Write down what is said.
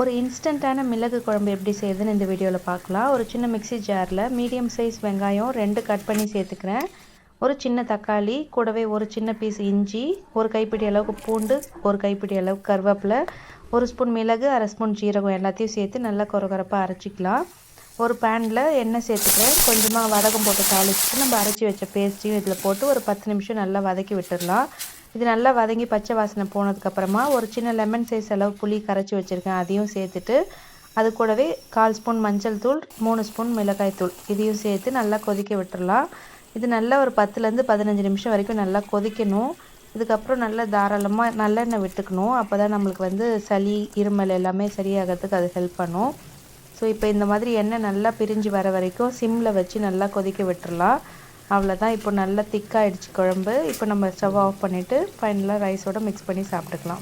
ஒரு இன்ஸ்டன்ட்டான மிளகு குழம்பு எப்படி செய்யுதுன்னு இந்த வீடியோவில் பார்க்கலாம். ஒரு சின்ன மிக்ஸி ஜாரில் மீடியம் சைஸ் வெங்காயம் 2 கட் பண்ணி சேர்த்துக்கிறேன். ஒரு சின்ன தக்காளி, கூடவே ஒரு சின்ன பீஸ் இஞ்சி, ஒரு கைப்பிடி அளவுக்கு பூண்டு, ஒரு கைப்பிடி அளவுக்கு கருவேப்பிலை, ஒரு ஸ்பூன் மிளகு, அரை ஸ்பூன் ஜீரகம் எல்லாத்தையும் சேர்த்து நல்லா கொரகொரப்பாக அரைச்சிக்கலாம். ஒரு பேனில் எண்ணெய் சேர்த்துக்கிறேன். கொஞ்சமாக வடகம் போட்டு தாளிச்சுட்டு நம்ம அரைச்சி வச்ச பேஸ்ட்டையும் இதில் போட்டு ஒரு 10 நிமிஷம் நல்லா வதக்கி விட்டுடலாம். இது நல்லா வதங்கி பச்சை வாசனை போனதுக்கப்புறமா ஒரு சின்ன லெமன் சைஸ் அளவு புளி கரைச்சி வச்சுருக்கேன். அதையும் சேர்த்துட்டு அது கூடவே 1/4 ஸ்பூன் மஞ்சள் தூள், 3 ஸ்பூன் மிளகாய் தூள் இதையும் சேர்த்து நல்லா கொதிக்க விட்டுடலாம். இது நல்லா ஒரு 10லேருந்து 15 நிமிஷம் வரைக்கும் நல்லா கொதிக்கணும். இதுக்கப்புறம் நல்லா தாராளமாக நல்லெண்ணெய் விட்டுக்கணும். அப்போ தான் நம்மளுக்கு சளி, இருமல் எல்லாமே சரியாகிறதுக்கு அது ஹெல்ப் பண்ணும். ஸோ இப்போ இந்த மாதிரி எண்ணெய் நல்லா பிரிஞ்சு வர வரைக்கும் சிம்மில் வச்சு நல்லா கொதிக்க விட்டுறலாம். அவ்வளோதான். இப்போ நல்லா திக்காகிடுச்சு குழம்பு. இப்போ நம்ம ஸ்டவ் ஆஃப் பண்ணிவிட்டு ஃபைனலாக ரைஸோடு மிக்ஸ் பண்ணி சாப்பிட்டுக்கலாம்.